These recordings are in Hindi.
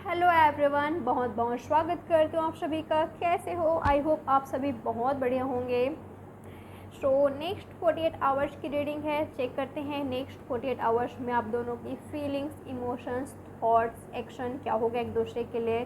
हेलो एवरीवन, बहुत बहुत स्वागत करती हूँ आप सभी का। कैसे हो? आई होप आप सभी बहुत बढ़िया होंगे। नेक्स्ट 48 आवर्स की रीडिंग है। चेक करते हैं नेक्स्ट 48 आवर्स में आप दोनों की फीलिंग्स, इमोशंस, थॉट्स, एक्शन क्या होगा एक दूसरे के लिए।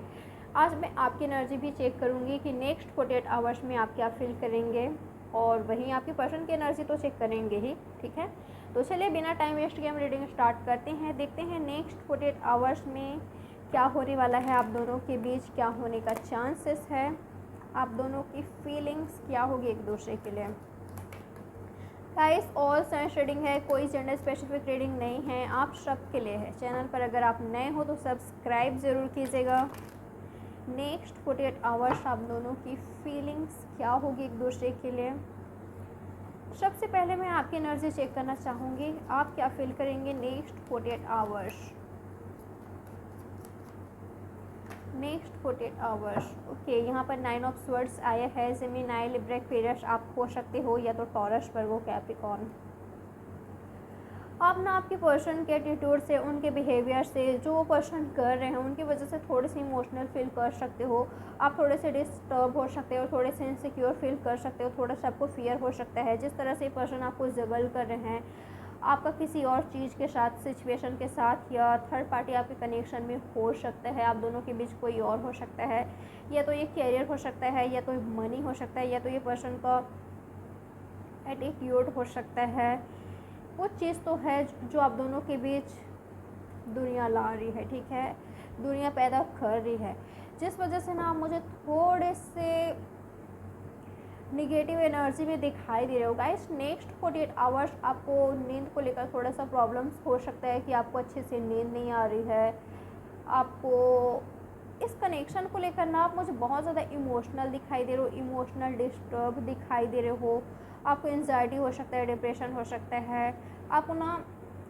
आज मैं आपकी एनर्जी भी चेक करूँगी कि नेक्स्ट 48 आवर्स में आप क्या फील करेंगे, और वहीं आपकी पर्सन की एनर्जी तो चेक करेंगे ही। ठीक है, तो चलिए बिना टाइम वेस्ट किए हम रीडिंग स्टार्ट करते हैं। देखते हैं नेक्स्ट 48 आवर्स में क्या होने वाला है, आप दोनों के बीच क्या होने का चांसेस है, आप दोनों की फीलिंग्स क्या होगी एक दूसरे के लिए। गाइस, ऑल साइंस रीडिंग है, कोई जेंडर स्पेसिफिक रीडिंग नहीं है, आप सब के लिए है। चैनल पर अगर आप नए हो तो सब्सक्राइब ज़रूर कीजिएगा। नेक्स्ट 48 आवर्स आप दोनों की फीलिंग्स क्या होगी एक दूसरे के लिए। सबसे पहले मैं आपकी एनर्जी चेक करना चाहूँगी, आप क्या फील करेंगे next 48 hours. Next 48 hours. Okay, यहाँ पर 9 ऑफ स्वर्ड्स आया है। जेमिनी, लिब्रा, एक्वेरियस आप हो सकते हो, या तो टॉरस, वर्गो, कैप्रिकॉर्न। आप ना आपके पर्सन के एटीट्यूड से, उनके बिहेवियर से, जो वो पर्सन कर रहे हैं उनकी वजह से थोड़े से इमोशनल फील कर सकते हो। आप थोड़े से डिस्टर्ब हो सकते हो, थोड़े से इनसिक्योर फील कर सकते हो, थोड़ा सा आपको फियर हो सकता है। जिस तरह से पर्सन आपको जगल कर रहे हैं, आपका किसी और चीज़ के साथ, सिचुएशन के साथ, या थर्ड पार्टी आपके कनेक्शन में हो सकता है। आप दोनों के बीच कोई और हो सकता है, या तो ये कैरियर हो सकता है, या तो मनी हो सकता है, या तो ये पर्सन का एटीट्यूड हो सकता है। वो चीज़ तो है जो आप दोनों के बीच दुनिया ला रही है। ठीक है, दुनिया पैदा कर रही है, जिस वजह से ना मुझे थोड़े से निगेटिव एनर्जी में दिखाई दे रहे हो। गाइस, नेक्स्ट 48 आवर्स आपको नींद को लेकर थोड़ा सा प्रॉब्लम्स हो सकता है कि आपको अच्छे से नींद नहीं आ रही है। आपको इस कनेक्शन को लेकर ना आप मुझे बहुत ज़्यादा इमोशनल दिखाई दे रहे हो, इमोशनल डिस्टर्ब दिखाई दे रहे हो। आपको एंजाइटी हो सकता है, डिप्रेशन हो सकता है। आपको ना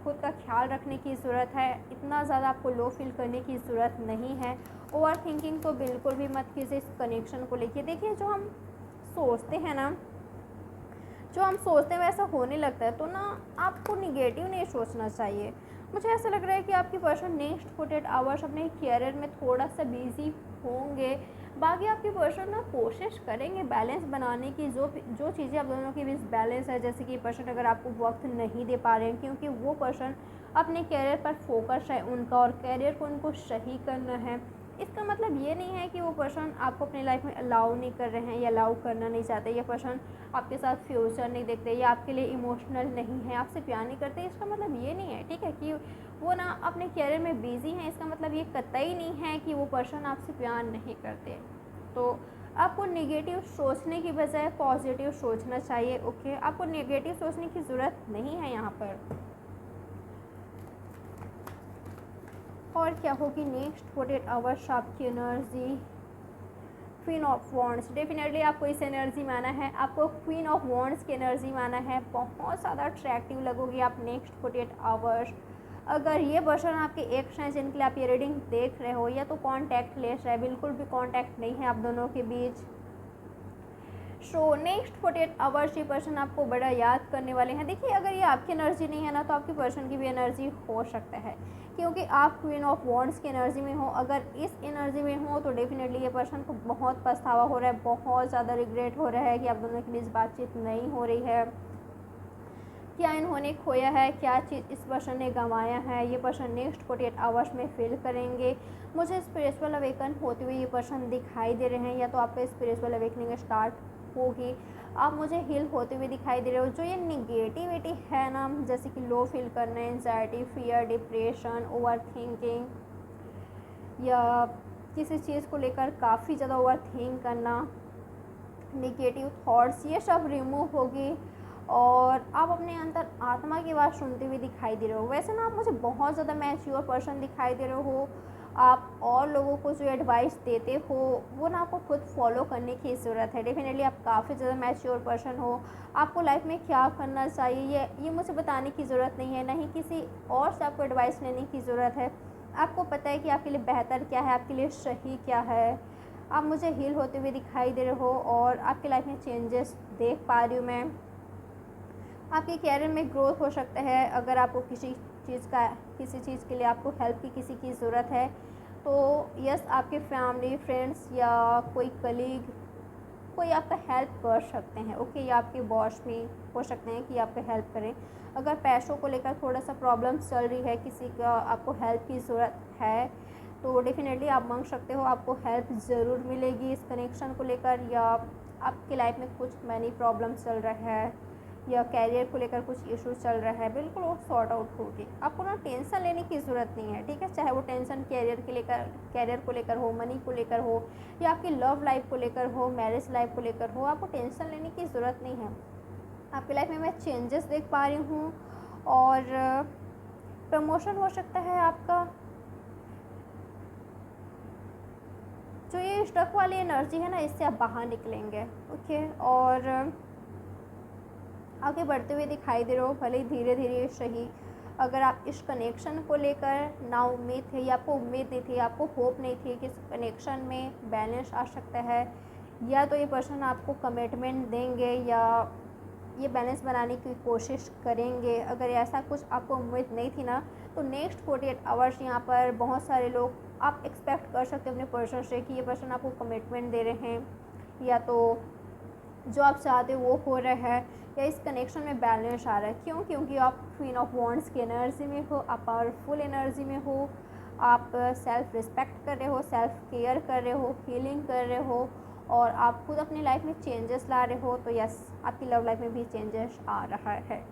खुद का ख्याल रखने की ज़रूरत है, इतना ज़्यादा आपको लो फील करने की ज़रूरत नहीं है। ओवर थिंकिंग तो बिल्कुल भी मत कीजिए इस कनेक्शन को लेके। देखिए, जो हम सोचते हैं ना, जो हम सोचते हैं वैसा होने लगता है, तो ना आपको निगेटिव नहीं सोचना चाहिए। मुझे ऐसा लग रहा है कि आपकी पर्सन नेक्स्ट 48 आवर्स अपने कैरियर में थोड़ा सा बिजी होंगे। बाकी आपकी पर्सन ना कोशिश करेंगे बैलेंस बनाने की, जो चीज़ें आप दोनों के बीच बैलेंस है। जैसे कि पर्सन अगर आपको वक्त नहीं दे पा रहे हैं, क्योंकि वो पर्सन अपने कैरियर पर फोकस है उनका, और कैरियर को उनको सही करना है। इसका मतलब ये नहीं है कि वो पर्सन आपको अपनी लाइफ में अलाउ नहीं कर रहे हैं, या अलाउ करना नहीं चाहते, या पर्सन आपके साथ फ्यूचर नहीं देखते, या आपके लिए इमोशनल नहीं है, आपसे प्यार नहीं करते। इसका मतलब ये नहीं है, ठीक है, कि वो ना अपने कैरियर में बिजी हैं। इसका मतलब ये कतई नहीं है कि वो पर्सन आपसे प्यार नहीं करते। तो आपको नेगेटिव सोचने की बजाय पॉजिटिव सोचना चाहिए। ओके, आपको नेगेटिव सोचने की ज़रूरत नहीं है यहाँ पर। और क्या होगी नेक्स्ट 48 आवर्स आपकी energy. Queen of wands, definitely आपको इस एनर्जी में आना है, आपको क्वीन ऑफ वॉन्ड्स की एनर्जी में आना है। बहुत ज़्यादा अट्रैक्टिव लगोगी आप नेक्स्ट 48 आवर्स। अगर ये पर्सन आपके एक्स हैं जिनके लिए आप ये रीडिंग देख रहे हो, या तो कॉन्टैक्ट लेस है, बिल्कुल भी कॉन्टैक्ट नहीं है आप दोनों के बीच। नेक्स्ट 48 आवर्स ये पर्सन आपको बड़ा याद करने वाले हैं। देखिए, अगर ये आपकी एनर्जी नहीं है ना, तो आपकी पर्सन की भी एनर्जी हो सकता है, क्योंकि आप क्वीन ऑफ वॉन्ड्स की एनर्जी में हो। अगर इस एनर्जी में हो तो डेफिनेटली ये पर्सन को बहुत पछतावा हो रहा है, बहुत ज़्यादा रिग्रेट हो रहा है कि आप दोनों के बीच बातचीत नहीं हो रही है। क्या इन्होंने खोया है, क्या चीज़ इस पर्सन ने गंवाया है, ये पर्सन नेक्स्ट 48 आवर्स में फील करेंगे। मुझे स्पिरिचुअल अवेकन होते हुए ये पर्सन दिखाई दे रहे हैं, या तो आपका स्पिरिचुअल अवेकनिंग स्टार्ट होगी, आप मुझे हील होते हुए दिखाई दे रहे हो। जो ये निगेटिविटी है ना, जैसे कि लो फील करना, anxiety, fear, depression, over thinking, या किसी चीज़ को लेकर काफ़ी ज़्यादा ओवर थिंक करना, निगेटिव थॉट्स, ये सब रिमूव होगी, और आप अपने अंदर आत्मा की बात सुनते हुए दिखाई दे रहे हो। वैसे ना आप मुझे बहुत ज़्यादा मैच्योर पर्सन दिखाई दे रहे हो। आप और लोगों को जो एडवाइस देते हो वो ना आपको खुद फॉलो करने की ज़रूरत है। डेफिनेटली आप काफ़ी ज़्यादा मैच्योर पर्सन हो। आपको लाइफ में क्या करना चाहिए ये मुझे बताने की ज़रूरत नहीं है, ना ही किसी और से आपको एडवाइस लेने की ज़रूरत है। आपको पता है कि आपके लिए बेहतर क्या है, आपके लिए सही क्या है। आप मुझे हील होते हुए दिखाई दे रहे हो, और आपकी लाइफ में चेंजेस देख पा रही हूँ मैं। आपके कैरियर में ग्रोथ हो सकता है। अगर आपको किसी चीज़ के लिए आपको हेल्प की किसी की ज़रूरत है, तो यस, आपके फैमिली फ्रेंड्स या कोई कलीग कोई आपका हेल्प कर सकते हैं, ओके, या आपके बॉस भी हो सकते हैं कि आपका हेल्प करें। अगर पैसों को लेकर थोड़ा सा प्रॉब्लम चल रही है, किसी का आपको हेल्प की ज़रूरत है, तो डेफिनेटली आप मांग सकते हो, आपको हेल्प ज़रूर मिलेगी इस कनेक्शन को लेकर। या आपकी लाइफ में कुछ मनी प्रॉब्लम चल रहा है या कैरियर को लेकर कुछ इशू चल रहा है, बिल्कुल वो सॉर्ट आउट होगी। आपको ना टेंशन लेने की ज़रूरत नहीं है, ठीक है, चाहे वो टेंशन कैरियर को लेकर हो, मनी को लेकर हो, या आपकी लव लाइफ को लेकर हो, मैरिज लाइफ को लेकर हो, आपको टेंशन लेने की ज़रूरत नहीं है। आपकी लाइफ में मैं चेंजेस देख पा रही हूँ, और प्रमोशन हो सकता है आपका। जो ये स्टक वाली एनर्जी है ना, इससे आप बाहर निकलेंगे, ओके, और आगे बढ़ते हुए दिखाई दे रहे हो, भले ही धीरे धीरे सही। अगर आप इस कनेक्शन को लेकर ना उम्मीद थी, या आपको उम्मीद नहीं थी, आपको होप नहीं थी कि इस कनेक्शन में बैलेंस आ सकता है, या तो ये पर्सन आपको कमिटमेंट देंगे या ये बैलेंस बनाने की कोशिश करेंगे, अगर ऐसा कुछ आपको उम्मीद नहीं थी ना, तो नेक्स्ट 48 आवर्स यहाँ पर बहुत सारे लोग आप एक्सपेक्ट कर सकते हो अपने पर्सन से कि ये पर्सन आपको कमिटमेंट दे रहे हैं, या तो जो आप चाहते हो वो हो रहा है, या इस कनेक्शन में बैलेंस आ रहा है। क्यों? क्योंकि आप क्वीन ऑफ वॉन्ड्स की एनर्जी में हो, आप पावरफुल एनर्जी में हो, आप सेल्फ रिस्पेक्ट कर रहे हो, सेल्फ केयर कर रहे हो, हीलिंग कर रहे हो, और आप खुद अपनी लाइफ में चेंजेस ला रहे हो। तो यस, आपकी लव लाइफ में भी चेंजेस आ रहा है।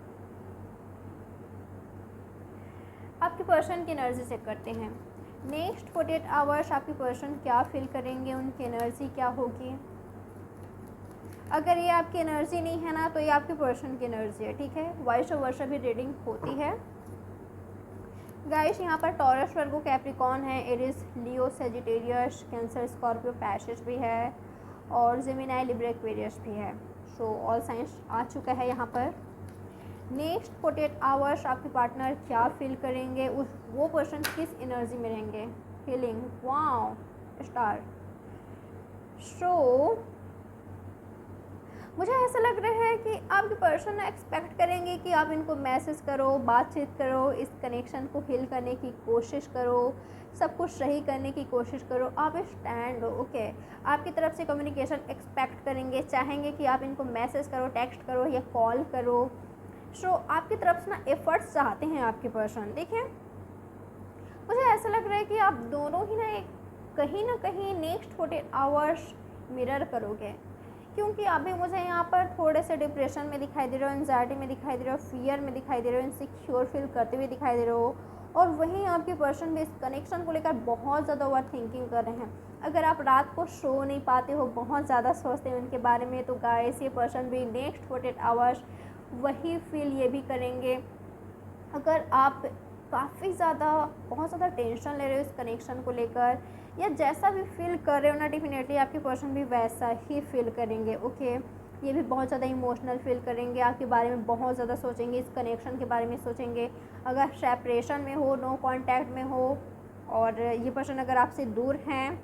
आपके पर्सन की एनर्जी चेक करते हैं। नेक्स्ट 48 आवर्स आपके पर्सन क्या फील करेंगे, उनकी एनर्जी क्या होगी। अगर ये आपकी एनर्जी नहीं है ना, तो ये आपके पर्सन की एनर्जी है, ठीक है। वाइस वर्षा भी रीडिंग होती है गाइस। यहाँ पर टॉरस, वर्गो, कैप्रिकॉन है, एरिस, लियो, सेजिटेरियस, कैंसर, स्कॉर्पियो, पैशेस भी है, और जेमिनाई, लिब्रा, एक्वेरियस भी है। सो ऑल साइंस आ चुका है यहाँ पर। नेक्स्ट 48 आवर्स आपके पार्टनर क्या फील करेंगे, वो पर्सन किस एनर्जी में रहेंगे। Healing, wow, star. सो मुझे ऐसा लग रहा है कि आपके पर्सन एक्सपेक्ट करेंगे कि आप इनको मैसेज करो, बातचीत करो, इस कनेक्शन को हील करने की कोशिश करो, सब कुछ सही करने की कोशिश करो, आप स्टैंड हो, ओके। आपकी तरफ से कम्युनिकेशन एक्सपेक्ट करेंगे, चाहेंगे कि आप इनको मैसेज करो, टेक्स्ट करो या कॉल करो। सो आपकी तरफ से ना एफर्ट्स चाहते हैं आपके पर्सन। देखिए, मुझे ऐसा लग रहा है कि आप दोनों ही ना कहीं नेक्स्ट 48 आवर्स मिरर करोगे, क्योंकि अभी मुझे यहाँ पर थोड़े से डिप्रेशन में दिखाई दे रहे हो, एंजाइटी में दिखाई दे रहे हो, फियर में दिखाई दे रहे हो, इनसिक्योर फील करते हुए दिखाई दे रहे हो, और वहीं आपके पर्सन भी इस कनेक्शन को लेकर बहुत ज़्यादा ओवर थिंकिंग कर रहे हैं। अगर आप रात को सो नहीं पाते हो, बहुत ज़्यादा सोचते हो उनके बारे में, तो गाइस ये पर्सन भी नेक्स्ट 48 आवर्स वही फील ये भी करेंगे। अगर आप काफ़ी ज़्यादा बहुत ज़्यादा टेंशन ले रहे हो इस कनेक्शन को लेकर, या जैसा भी फील कर रहे हो ना, डेफिनेटली आपके पर्सन भी वैसा ही फील करेंगे, ओके। ये भी बहुत ज़्यादा इमोशनल फील करेंगे, आपके बारे में बहुत ज़्यादा सोचेंगे, इस कनेक्शन के बारे में सोचेंगे। अगर सेपरेशन में हो, नो कांटेक्ट में हो, और ये पर्सन अगर आपसे दूर हैं,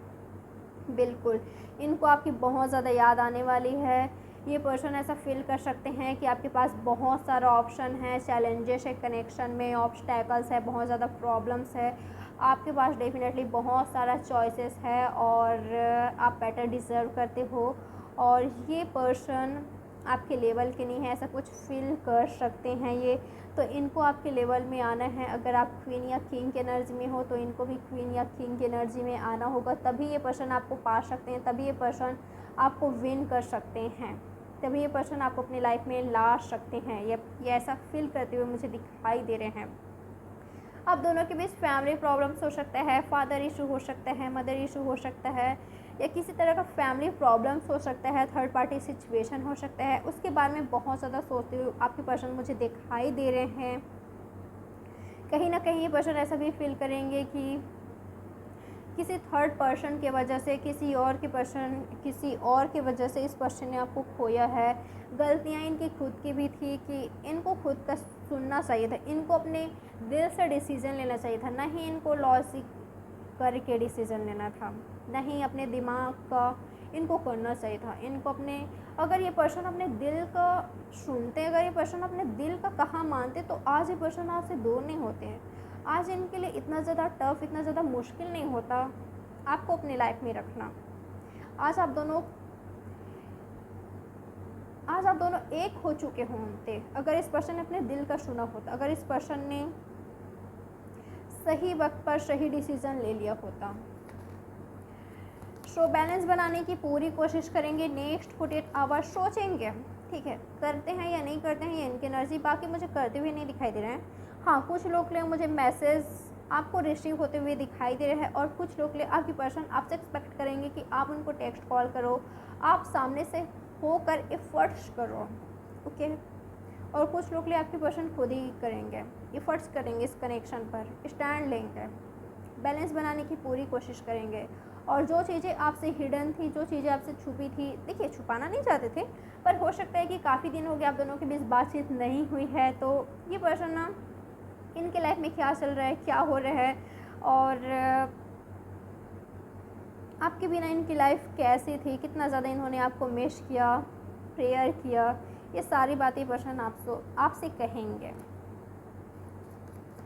बिल्कुल इनको आपकी बहुत ज़्यादा याद आने वाली है। ये पर्सन ऐसा फील कर सकते हैं कि आपके पास बहुत सारा ऑप्शन है, चैलेंजेस है कनेक्शन में, ऑब्स्टैकल्स है, बहुत ज़्यादा प्रॉब्लम्स है, आपके पास डेफिनेटली बहुत सारा चॉइसेस है, और आप बेटर डिज़र्व करते हो, और ये पर्सन आपके लेवल के नहीं है, ऐसा कुछ फील कर सकते हैं ये। तो इनको आपके लेवल में आना है। अगर आप क्वीन या किंग की एनर्जी में हो, तो इनको भी क्वीन या किंग की एनर्जी में आना होगा, तभी ये पर्सन आपको पा सकते हैं, तभी ये पर्सन आपको विन कर सकते हैं, तभी ये पर्सन आपको अपनी लाइफ में ला सकते हैं। ये ऐसा फील करते हुए मुझे दिखाई दे रहे हैं। आप दोनों के बीच फैमिली प्रॉब्लम्स हो सकता है, फादर इशू हो सकता है, मदर इशू हो सकता है, या किसी तरह का फैमिली प्रॉब्लम्स हो सकता है, थर्ड पार्टी सिचुएशन हो सकता है। उसके बारे में बहुत ज़्यादा सोचते हुए आपके पर्सन मुझे दिखाई दे रहे हैं। कहीं ना कहीं ये पर्सन ऐसा भी फील करेंगे कि किसी थर्ड पर्सन की वजह से, किसी और की वजह से इस पर्सन ने आपको खोया है। गलतियाँ इनकी खुद की भी थी कि इनको खुद का सुनना चाहिए था, इनको अपने दिल से डिसीज़न लेना चाहिए था, ना ही इनको लॉजिक करके डिसीज़न लेना था, ना ही अपने दिमाग का इनको करना चाहिए था। इनको अपने, अगर ये पर्सन अपने दिल का सुनते, अगर ये पर्सन अपने दिल का कहा मानते, तो आज ये पर्सन आपसे दूर नहीं होते हैं। आज इनके लिए इतना ज़्यादा टफ, इतना ज़्यादा मुश्किल नहीं होता आपको अपनी लाइफ में रखना। आज आप दोनों एक हो चुके होते अगर इस पर्सन ने अपने दिल का सुना होता, अगर इस पर्सन ने सही वक्त पर सही डिसीज़न ले लिया होता। सो बैलेंस बनाने की पूरी कोशिश करेंगे। नेक्स्ट 48 आवर्स सोचेंगे, ठीक है, करते हैं या नहीं करते हैं, ये इनकी एनर्जी। बाकी मुझे करते हुए नहीं दिखाई दे रहे हैं। हाँ, कुछ लोग के लिए मुझे मैसेज आपको रिसीव होते हुए दिखाई दे रहे हैं, और कुछ लोग के लिए आपकी पर्सन आपसे एक्सपेक्ट करेंगे कि आप उनको टेक्स्ट कॉल करो, आप सामने से होकर एफर्ट्स करो, ओके। और कुछ लोग के लिए आपकी पर्सन खुद ही करेंगे, एफर्ट्स करेंगे, इस कनेक्शन पर स्टैंड लेंगे, बैलेंस बनाने की पूरी कोशिश करेंगे। और जो चीज़ें आपसे हिडन थी, जो चीज़ें आपसे छुपी थी, देखिए छुपाना नहीं चाहते थे, पर हो सकता है कि काफ़ी दिन हो गया आप दोनों के बीच बातचीत नहीं हुई है, तो ये पर्सन ना इनके लाइफ में क्या चल रहा है, क्या हो रहा है, और आपके बिना इनकी लाइफ कैसी थी, कितना ज़्यादा इन्होंने आपको मिस किया, प्रेयर किया, ये सारी बातें पर्सन आपसे कहेंगे।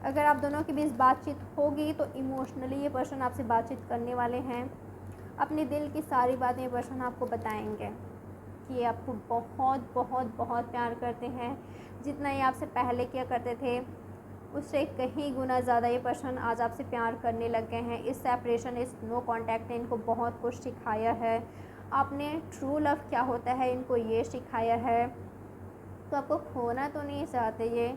अगर आप दोनों के बीच बातचीत होगी तो इमोशनली ये पर्सन आपसे बातचीत करने वाले हैं। अपने दिल की सारी बातें पर्सन आपको बताएंगे कि ये आपको बहुत बहुत बहुत प्यार करते हैं। जितना ये आपसे पहले किया करते थे उससे कहीं गुना ज़्यादा ये पर्सन आज आपसे प्यार करने लग गए हैं। इस सेपरेशन, इस नो कांटेक्ट ने इनको बहुत कुछ सिखाया है। आपने ट्रू लव क्या होता है इनको ये सिखाया है। तो आपको खोना तो नहीं चाहते, ये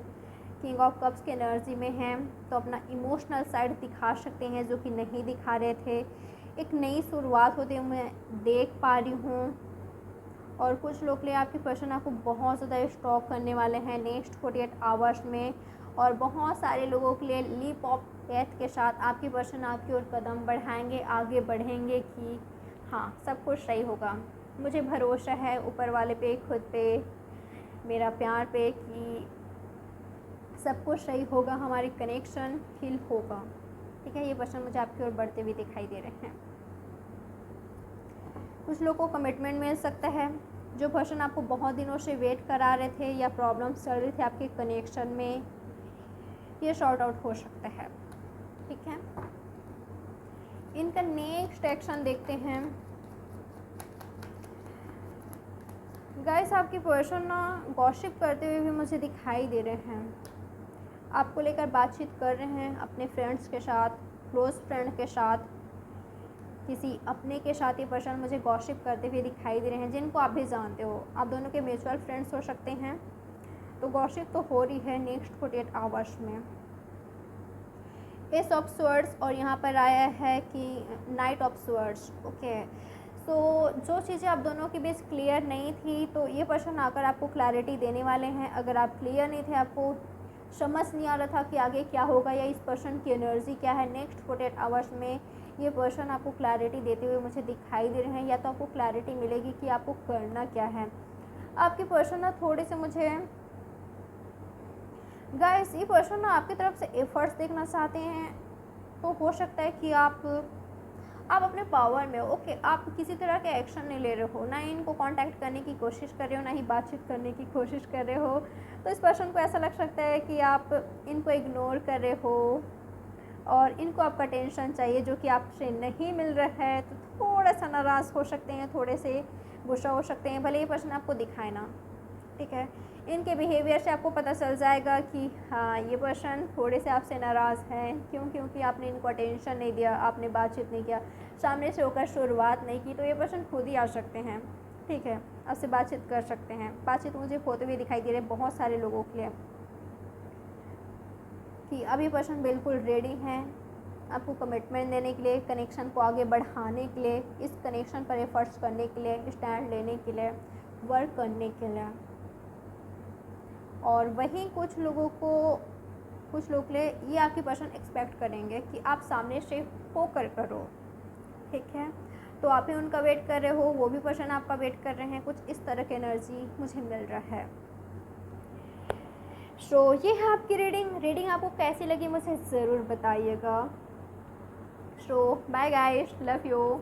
किंग ऑफ कप्स की एनर्जी में हैं, तो अपना इमोशनल साइड दिखा सकते हैं जो कि नहीं दिखा रहे थे। एक नई शुरुआत होते हुए मैं देख पा रही हूँ। और कुछ लोग लिए आपके पर्सन आपको बहुत ज़्यादा स्टॉक करने वाले हैं नेक्स्ट 48 आवर्स में। और बहुत सारे लोगों के लिए लीप ऑफ डेथ के साथ आपके पर्सन आपकी ओर कदम बढ़ाएंगे, आगे बढ़ेंगे कि हाँ सब कुछ सही होगा। मुझे भरोसा है ऊपर वाले पे, खुद पे, मेरा प्यार पे कि सब कुछ सही होगा, हमारी कनेक्शन हिल होगा, ठीक है। ये पर्सन मुझे आपकी ओर बढ़ते हुए दिखाई दे रहे हैं। कुछ लोगों को कमिटमेंट मिल सकता है। जो पर्सन आपको बहुत दिनों से वेट करा रहे थे या प्रॉब्लम्स चल रही थी आपके कनेक्शन में, ये सॉर्ट आउट हो सकता है, ठीक है। इनका नेक्स्ट एक्शन देखते हैं। गाइस, आपकी पर्सन ना गॉसिप करते हुए भी मुझे दिखाई दे रहे हैं। आपको लेकर बातचीत कर रहे हैं अपने फ्रेंड्स के साथ, क्लोज फ्रेंड के साथ, किसी अपने के साथ। ये पर्सन मुझे गॉसिप करते हुए दिखाई दे रहे हैं, जिनको आप भी जानते हो। आप दोनों के म्यूचुअल फ्रेंड्स हो सकते हैं। तो गॉसिप तो हो रही है नेक्स्ट 48 आवर्स में। एस ऑफ स्वर्ड्स, और यहाँ पर आया है कि नाइट ऑफ स्वर्ड्स, ओके। तो जो चीज़ें आप दोनों के बीच क्लियर नहीं थी, तो ये पर्सन आकर आपको क्लैरिटी देने वाले हैं। अगर आप क्लियर नहीं थे, आपको समझ नहीं आ रहा था कि आगे क्या होगा या इस पर्सन की एनर्जी क्या है, नेक्स्ट 48 आवर्स में ये पर्सन आपको क्लैरिटी देते हुए मुझे दिखाई दे रहे हैं। या तो आपको क्लैरिटी मिलेगी कि आपको करना क्या है। आपके पर्सन ना थोड़े से मुझे गाइस, ये पर्सन ना आपकी तरफ से एफर्ट्स देखना चाहते हैं। तो हो सकता है कि आप अपने पावर में हो, ओके। आप किसी तरह के एक्शन नहीं ले रहे हो, ना ही इनको कांटेक्ट करने की कोशिश कर रहे हो, ना ही बातचीत करने की कोशिश कर रहे हो। तो इस पर्सन को ऐसा लग सकता है कि आप इनको इग्नोर कर रहे हो और इनको आपका टेंशन चाहिए जो कि आपसे नहीं मिल रहा है। तो थोड़ा सा नाराज़ हो सकते हैं, थोड़े से गुस्सा हो सकते हैं, भले ये पर्सन आपको दिखाए ना, ठीक है। इनके बिहेवियर से आपको पता चल जाएगा कि हाँ ये पर्सन थोड़े से आपसे नाराज़ हैं। क्योंकि आपने इनको अटेंशन नहीं दिया, आपने बातचीत नहीं किया, सामने से होकर शुरुआत नहीं की। तो ये पर्सन खुद ही आ सकते हैं, ठीक है, आपसे बातचीत कर सकते हैं। बातचीत मुझे होते हुए दिखाई दे रहे हैं बहुत सारे लोगों के लिए कि अभी पर्सन बिल्कुल रेडी हैं आपको कमिटमेंट देने के लिए, कनेक्शन को आगे बढ़ाने के लिए, इस कनेक्शन पर एफर्ट्स करने के लिए, स्टैंड लेने के लिए, वर्क करने के लिए। और वहीं कुछ लोग लिए ये आपकी पर्सन एक्सपेक्ट करेंगे कि आप सामने से होकर करो, ठीक है। तो आप ही उनका वेट कर रहे हो, वो भी पर्सन आपका वेट कर रहे हैं। कुछ इस तरह की एनर्जी मुझे मिल रहा है। सो ये है आपकी रीडिंग आपको कैसी लगी मुझे ज़रूर बताइएगा। सो बाय गाइस, लव यू।